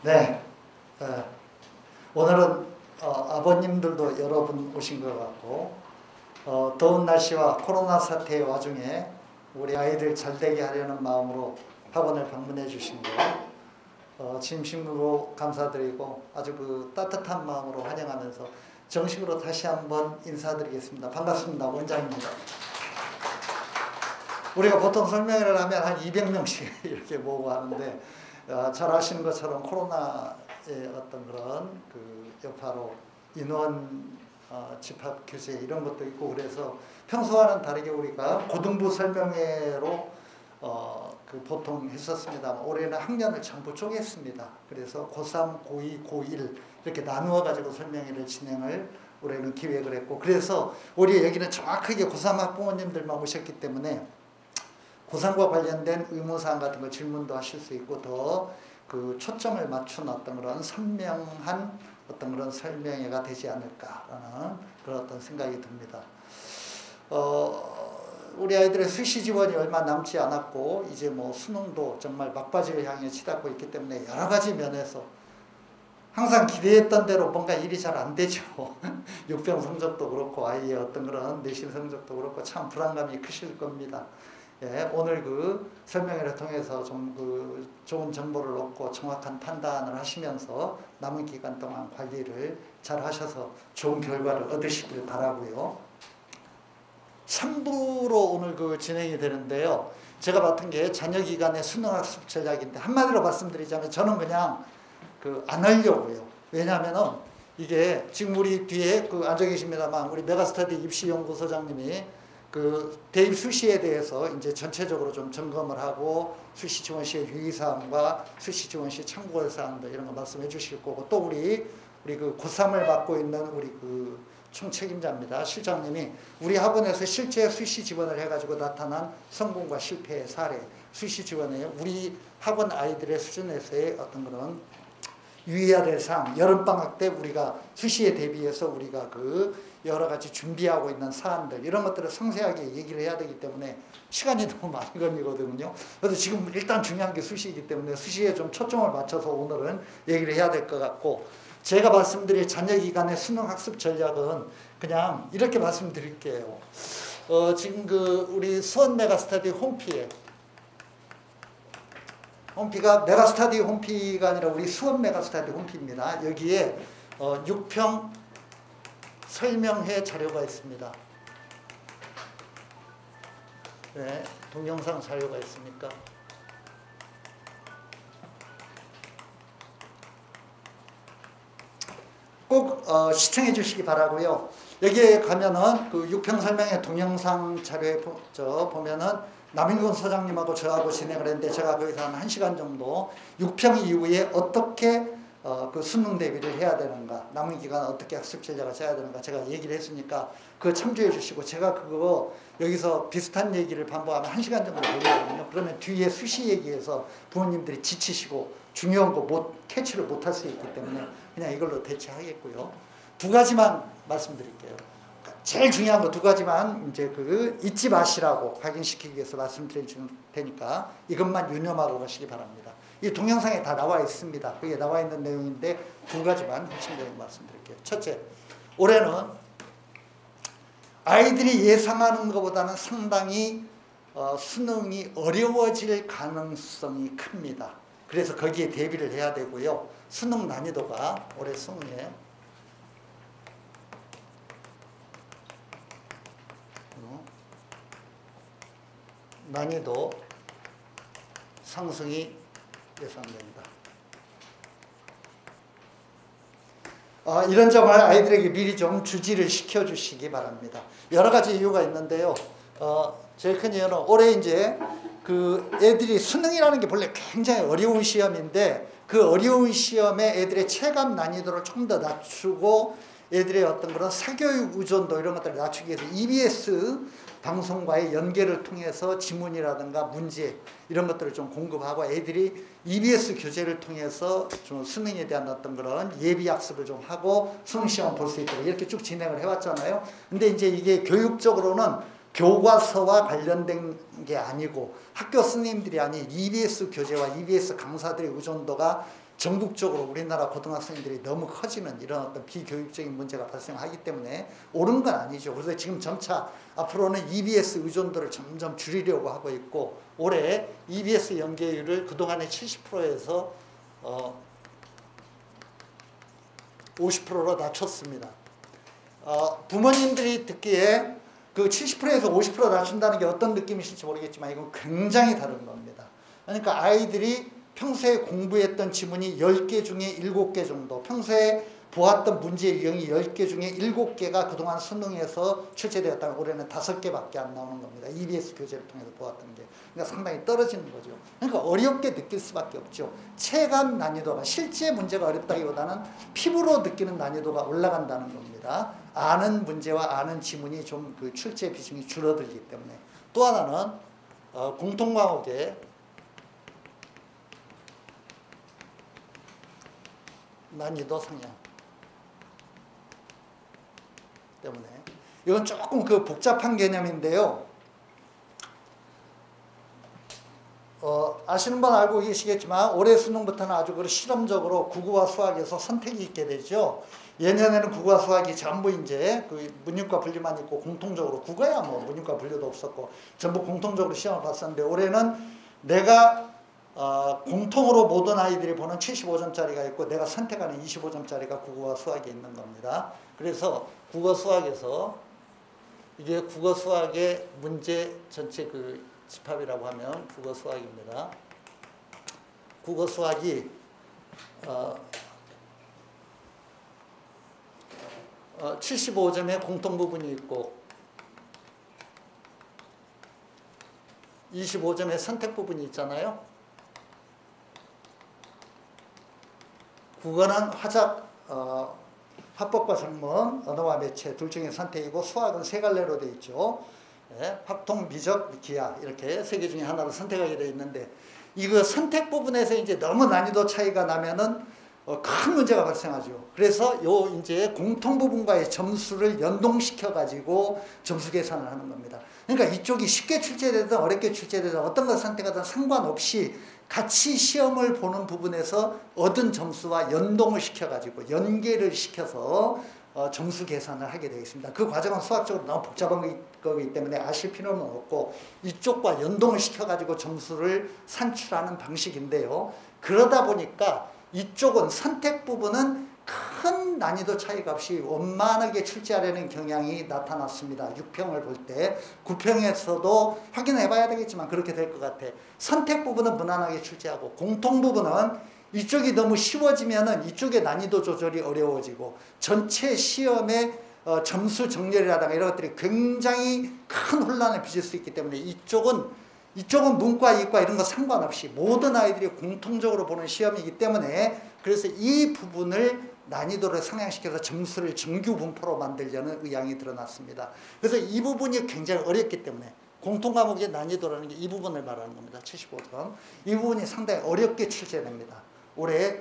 네, 오늘은 아버님들도 여러분 오신 것 같고 더운 날씨와 코로나 사태의 와중에 우리 아이들 잘되게 하려는 마음으로 학원을 방문해 주신 거 진심으로 감사드리고 아주 그 따뜻한 마음으로 환영하면서 정식으로 다시 한번 인사드리겠습니다. 반갑습니다. 원장입니다. 우리가 보통 설명회를 하면 한 200명씩 이렇게 모으고 하는데 잘 아시는 것처럼 코로나의 어떤 그런 그 여파로 인원 집합 규제 이런 것도 있고 그래서 평소와는 다르게 우리가 고등부 설명회로 그 보통 했었습니다. 올해는 학년을 전부 쪼갰습니다. 그래서 고3, 고2, 고1 이렇게 나누어 가지고 설명회를 진행을 올해는 기획을 했고 그래서 우리 여기는 정확하게 고3 학부모님들만 오셨기 때문에 고3과 관련된 의무사항 같은 거 질문도 하실 수 있고 더 그 초점을 맞춘 어떤 그런 선명한 어떤 그런 설명회가 되지 않을까라는 그런 어떤 생각이 듭니다. 우리 아이들의 수시 지원이 얼마 남지 않았고 이제 뭐 수능도 정말 막바지를 향해 치닫고 있기 때문에 여러 가지 면에서 항상 기대했던 대로 뭔가 일이 잘 안 되죠. 육평 성적도 그렇고 아이의 어떤 그런 내신 성적도 그렇고 참 불안감이 크실 겁니다. 예, 오늘 그 설명회를 통해서 좀 그 좋은 정보를 얻고 정확한 판단을 하시면서 남은 기간 동안 관리를 잘 하셔서 좋은 결과를 얻으시길 바라고요. 3부로 오늘 그 진행이 되는데요. 제가 맡은 게 자녀 기간의 수능학습 전략인데 한마디로 말씀드리자면 저는 그냥 그 안 하려고요. 왜냐하면은 이게 지금 우리 뒤에 그 앉아 계십니다만 우리 메가스터디 입시연구소장님이 그 대입 수시에 대해서 이제 전체적으로 좀 점검을 하고 수시 지원 시의 유의사항과 수시 지원 시 참고할 사항들 이런 거 말씀해 주실 거고 또 우리 그 고3을 맡고 있는 우리 그 총책임자입니다. 실장님이 우리 학원에서 실제 수시 지원을 해가지고 나타난 성공과 실패의 사례, 수시 지원에 우리 학원 아이들의 수준에서의 어떤 그런 유의해야 될 사항, 여름방학 때 우리가 수시에 대비해서 우리가 그 여러 가지 준비하고 있는 사안들 이런 것들을 상세하게 얘기를 해야 되기 때문에 시간이 너무 많이 걸리거든요. 그래서 지금 일단 중요한 게 수시이기 때문에 수시에 좀 초점을 맞춰서 오늘은 얘기를 해야 될 것 같고 제가 말씀드릴 자녀 기간의 수능 학습 전략은 그냥 이렇게 말씀드릴게요. 지금 그 우리 수원 메가스터디 홈피가 메가스터디 홈피가 아니라 우리 수원 메가스터디 홈피입니다. 여기에 6평 설명회 자료가 있습니다. 네, 동영상 자료가 있습니까? 꼭 시청해 주시기 바라고요. 여기에 가면은 그 6평 설명회 동영상 자료에 보면은 남인군 소장님하고 저하고 진행을 했는데 제가 거기서 한 1시간 정도 6평 이후에 어떻게 그 수능 대비를 해야 되는가 남은 기간 어떻게 학습 전략을 짜야 되는가 제가 얘기를 했으니까 그거 참조해 주시고 제가 그거 여기서 비슷한 얘기를 반복하면 1시간 정도 걸리거든요. 그러면 뒤에 수시 얘기해서 부모님들이 지치시고 중요한 거 캐치를 못 할 수 있기 때문에 그냥 이걸로 대체하겠고요. 두 가지만 말씀드릴게요. 제일 중요한 거 두 가지만 이제 그 잊지 마시라고 각인시키기 위해서 말씀드릴 테니까 이것만 유념하고 가시기 바랍니다. 이 동영상에 다 나와 있습니다. 그게 나와 있는 내용인데 두 가지만 핵심적인 말씀드릴게요. 첫째, 올해는 아이들이 예상하는 것보다는 상당히 수능이 어려워질 가능성이 큽니다. 그래서 거기에 대비를 해야 되고요. 수능 난이도가 올해 수능에 난이도 상승이 예상됩니다. 이런 점을 아이들에게 미리 좀 주지를 시켜주시기 바랍니다. 여러 가지 이유가 있는데요. 제일 큰 이유는 올해 이제 그 애들이 수능이라는 게 본래 굉장히 어려운 시험인데 그 어려운 시험에 애들의 체감 난이도를 좀 더 낮추고 애들의 어떤 그런 사교육 의존도 이런 것들을 낮추기 위해서 EBS 방송과의 연계를 통해서 지문이라든가 문제 이런 것들을 좀 공급하고 애들이 EBS 교재를 통해서 좀 수능에 대한 어떤 그런 예비 학습을 좀 하고 수능 시험 볼 수 있도록 이렇게 쭉 진행을 해왔잖아요. 근데 이제 이게 교육적으로는 교과서와 관련된 게 아니고 학교 선생님들이 아닌 EBS 교재와 EBS 강사들의 의존도가 전국적으로 우리나라 고등학생들이 너무 커지는 이런 어떤 비교육적인 문제가 발생하기 때문에 옳은 건 아니죠. 그래서 지금 점차 앞으로는 EBS 의존도를 점점 줄이려고 하고 있고, 올해 EBS 연계율을 그동안의 70%에서 50%로 낮췄습니다. 부모님들이 듣기에 그 70%에서 50% 낮춘다는 게 어떤 느낌이실지 모르겠지만 이건 굉장히 다른 겁니다. 그러니까 아이들이 평소에 공부했던 지문이 10개 중에 7개 정도, 평소에 보았던 문제 유형이 10개 중에 7개가 그동안 수능에서 출제되었다면 올해는 5개밖에 안 나오는 겁니다. EBS 교재를 통해서 보았던 게. 그러니까 상당히 떨어지는 거죠. 그러니까 어렵게 느낄 수밖에 없죠. 체감 난이도가, 실제 문제가 어렵다기보다는 피부로 느끼는 난이도가 올라간다는 겁니다. 아는 문제와 아는 지문이 좀 그 출제 비중이 줄어들기 때문에. 또 하나는 공통과목의 난이도 상향 때문에. 이건 조금 그 복잡한 개념인데요. 아시는 분 알고 계시겠지만 올해 수능부터는 아주 그 실험적으로 국어와 수학에서 선택이 있게 되죠. 예년에는 국어와 수학이 전부 이제 그 문율과 분류만 있고 공통적으로, 국어야 뭐 문율과 분류도 없었고 전부 공통적으로 시험을 봤었는데, 올해는 내가 공통으로 모든 아이들이 보는 75점짜리가 있고 내가 선택하는 25점짜리가 국어와 수학에 있는 겁니다. 그래서 국어 수학에서 이게 국어 수학의 문제 전체 그 집합이라고 하면 국어 수학입니다. 국어 수학이 75점의 공통 부분이 있고 25점의 선택 부분이 있잖아요. 국어는 화작, 화법과 작문, 언어와 매체 둘 중에 선택이고, 수학은 세 갈래로 되어 있죠. 예, 합통, 미적, 기하 이렇게 세 개 중에 하나로 선택하게 되어 있는데, 이거 선택 부분에서 이제 너무 난이도 차이가 나면은 큰 문제가 발생하죠. 그래서 요 이제 공통 부분과의 점수를 연동시켜 가지고 점수 계산을 하는 겁니다. 그러니까 이쪽이 쉽게 출제되든 어렵게 출제되든 어떤 걸 선택하든 상관없이 같이 시험을 보는 부분에서 얻은 점수와 연동을 시켜가지고 연계를 시켜서 점수 계산을 하게 되어 있습니다. 그 과정은 수학적으로 너무 복잡한 거기 때문에 아실 필요는 없고, 이쪽과 연동을 시켜가지고 점수를 산출하는 방식인데요. 그러다 보니까 이쪽은 선택 부분은 큰 난이도 차이가 없이 원만하게 출제하려는 경향이 나타났습니다. 6평을 볼 때. 9평에서도 확인해 봐야 되겠지만 그렇게 될 것 같아. 선택 부분은 무난하게 출제하고, 공통 부분은 이쪽이 너무 쉬워지면은 이쪽의 난이도 조절이 어려워지고, 전체 시험의 점수 정렬이라든가 이런 것들이 굉장히 큰 혼란을 빚을 수 있기 때문에 이쪽은 문과, 이과 이런 거 상관없이 모든 아이들이 공통적으로 보는 시험이기 때문에, 그래서 이 부분을 난이도를 상향시켜서 점수를 정규 분포로 만들려는 의향이 드러났습니다. 그래서 이 부분이 굉장히 어렵기 때문에, 공통과목의 난이도라는 게 이 부분을 말하는 겁니다. 75점. 이 부분이 상당히 어렵게 출제됩니다. 올해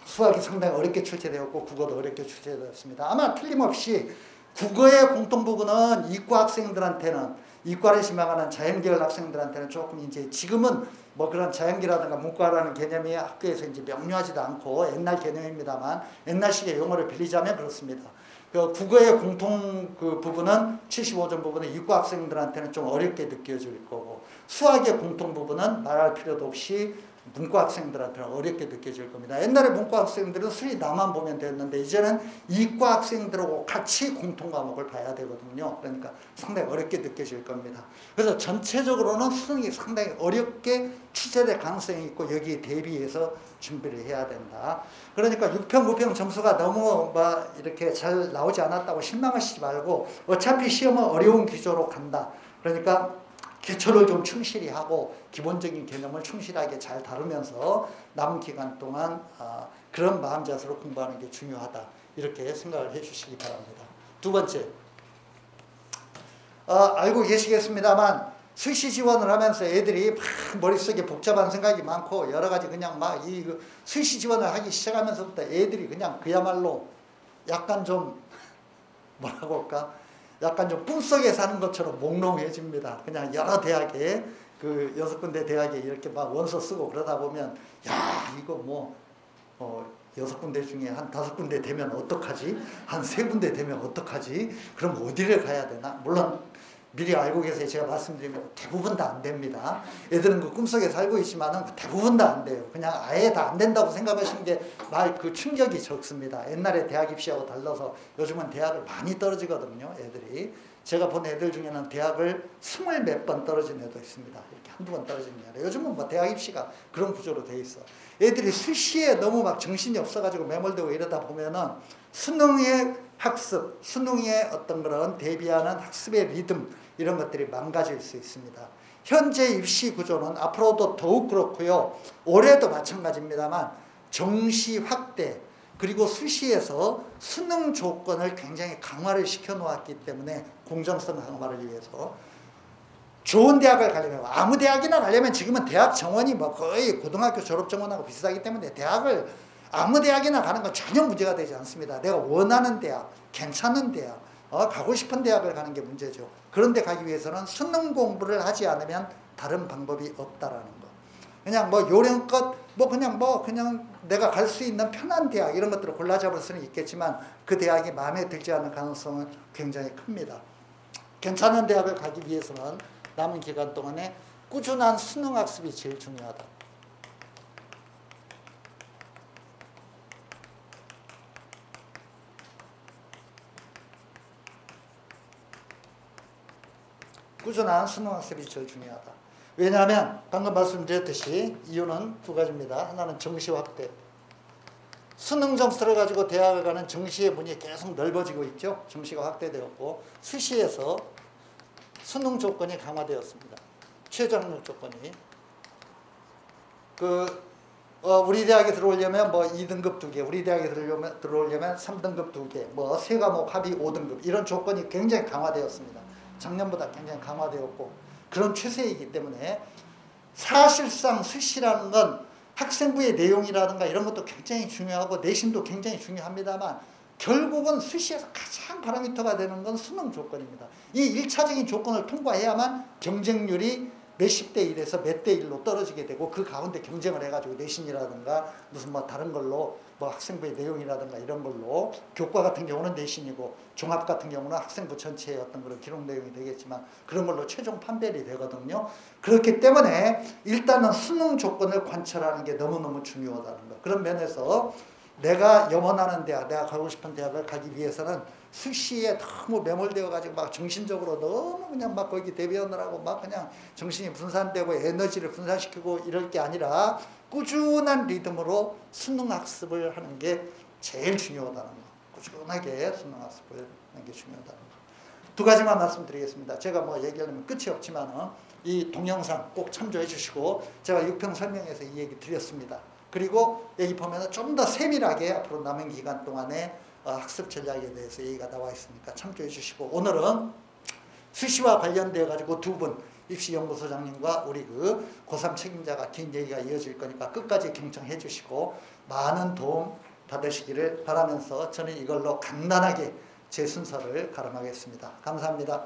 수학이 상당히 어렵게 출제되었고 국어도 어렵게 출제되었습니다. 아마 틀림없이 국어의 공통 부분은 이과 학생들한테는, 이과를 지망하는 자연계열 학생들한테는 조금 이제 지금은 뭐 그런 자연계라든가 문과라는 개념이 학교에서 이제 명료하지도 않고 옛날 개념입니다만, 옛날식의 용어를 빌리자면 그렇습니다. 그 국어의 공통 그 부분은 75점 부분은 이과 학생들한테는 좀 어렵게 느껴질 거고, 수학의 공통 부분은 말할 필요도 없이 문과 학생들한테는 어렵게 느껴질 겁니다. 옛날에 문과 학생들은 수리 나만 보면 됐는데 이제는 이과 학생들하고 같이 공통 과목을 봐야 되거든요. 그러니까 상당히 어렵게 느껴질 겁니다. 그래서 전체적으로는 수능이 상당히 어렵게 출제될 가능성이 있고 여기에 대비해서 준비를 해야 된다. 그러니까 6평, 9평 점수가 너무 막 이렇게 잘 나오지 않았다고 실망하시지 말고, 어차피 시험은 어려운 기조로 간다. 그러니까 기초를 좀 충실히 하고 기본적인 개념을 충실하게 잘 다루면서 남은 기간 동안 그런 마음자세로 공부하는 게 중요하다. 이렇게 생각을 해 주시기 바랍니다. 두 번째, 알고 계시겠습니다만 수시 지원을 하면서 애들이 막 머릿속에 복잡한 생각이 많고 여러 가지 그냥 막 이 수시 지원을 하기 시작하면서부터 애들이 그냥 그야말로 약간 좀 뭐라고 할까? 약간 좀 꿈속에 사는 것처럼 몽롱해집니다. 그냥 여러 대학에 그 6군데 대학에 이렇게 막 원서 쓰고 그러다 보면 야 이거 뭐 여섯 군데 중에 한 다섯 군데 되면 어떡하지? 한 세 군데 되면 어떡하지? 그럼 어디를 가야 되나? 물론 미리 알고 계세요. 제가 말씀드리면 대부분 다 안 됩니다. 애들은 그 꿈속에 살고 있지만은 대부분 다 안 돼요. 그냥 아예 다 안 된다고 생각하시는 게 그 충격이 적습니다. 옛날에 대학 입시하고 달라서 요즘은 대학을 많이 떨어지거든요. 애들이. 제가 본 애들 중에는 대학을 20몇 번 떨어진 애도 있습니다. 이렇게 한두 번 떨어진 게 아니라 요즘은 뭐 대학 입시가 그런 구조로 돼 있어. 애들이 수시에 너무 막 정신이 없어가지고 매몰되고 이러다 보면은 수능의 학습, 수능의 어떤 그런 대비하는 학습의 리듬 이런 것들이 망가질 수 있습니다. 현재 입시 구조는 앞으로도 더욱 그렇고요. 올해도 마찬가지입니다만 정시 확대 그리고 수시에서 수능 조건을 굉장히 강화를 시켜 놓았기 때문에 공정성 강화를 위해서 좋은 대학을 가려면 아무 대학이나 가려면 지금은 대학 정원이 뭐 거의 고등학교 졸업 정원하고 비슷하기 때문에 대학을 아무 대학이나 가는 건 전혀 문제가 되지 않습니다. 내가 원하는 대학, 괜찮은 대학, 가고 싶은 대학을 가는 게 문제죠. 그런데 가기 위해서는 수능 공부를 하지 않으면 다른 방법이 없다라는 거. 그냥 뭐 요령껏 그냥 내가 갈 수 있는 편한 대학 이런 것들을 골라 잡을 수는 있겠지만 그 대학이 마음에 들지 않을 가능성은 굉장히 큽니다. 괜찮은 대학을 가기 위해서는 남은 기간 동안에 꾸준한 수능 학습이 제일 중요하다. 꾸준한 수능 학습이 제일 중요하다. 왜냐하면 방금 말씀드렸듯이 이유는 두 가지입니다. 하나는 정시 확대. 수능 점수를 가지고 대학을 가는 정시의 문이 계속 넓어지고 있죠. 정시가 확대되었고 수시에서 수능 조건이 강화되었습니다. 최저 학력 조건이. 우리 대학에 들어오려면 뭐 2등급 2개, 우리 대학에 들어오려면 3등급 2개, 뭐 세 과목 합이 5등급 이런 조건이 굉장히 강화되었습니다. 작년보다 굉장히 강화되었고 그런 추세이기 때문에 사실상 수시라는 건 학생부의 내용이라든가 이런 것도 굉장히 중요하고 내신도 굉장히 중요합니다만 결국은 수시에서 가장 파라미터가 되는 건 수능 조건입니다. 이 1차적인 조건을 통과해야만 경쟁률이 몇십 대 1에서 몇 대 1로 떨어지게 되고 그 가운데 경쟁을 해가지고 내신이라든가 무슨 뭐 다른 걸로 뭐 학생부의 내용이라든가 이런 걸로 교과 같은 경우는 내신이고 종합 같은 경우는 학생부 전체의 어떤 그런 기록 내용이 되겠지만 그런 걸로 최종 판별이 되거든요. 그렇기 때문에 일단은 수능 조건을 관철하는 게 너무너무 중요하다는 거. 그런 면에서 내가 염원하는 대학, 내가 가고 싶은 대학을 가기 위해서는 수시에 너무 매몰되어 가지고 막 정신적으로 너무 그냥 막 거기 대비하느라고 막 그냥 정신이 분산되고 에너지를 분산시키고 이럴 게 아니라 꾸준한 리듬으로 수능 학습을 하는 게 제일 중요하다는 거. 꾸준하게 수능 학습을 하는 게 중요하다는 거. 두 가지만 말씀드리겠습니다. 제가 뭐 얘기하려면 끝이 없지만은 이 동영상 꼭 참조해 주시고 제가 6평 설명에서 이 얘기 드렸습니다. 그리고 여기 보면 좀 더 세밀하게 앞으로 남은 기간 동안에 학습 전략에 대해서 얘기가 나와 있으니까 참조해 주시고 오늘은 수시와 관련되어 가지고 두 분 입시연구소장님과 우리 고3 책임자가 긴 얘기가 이어질 거니까 끝까지 경청해 주시고 많은 도움 받으시기를 바라면서 저는 이걸로 간단하게 제 순서를 가름하겠습니다. 감사합니다.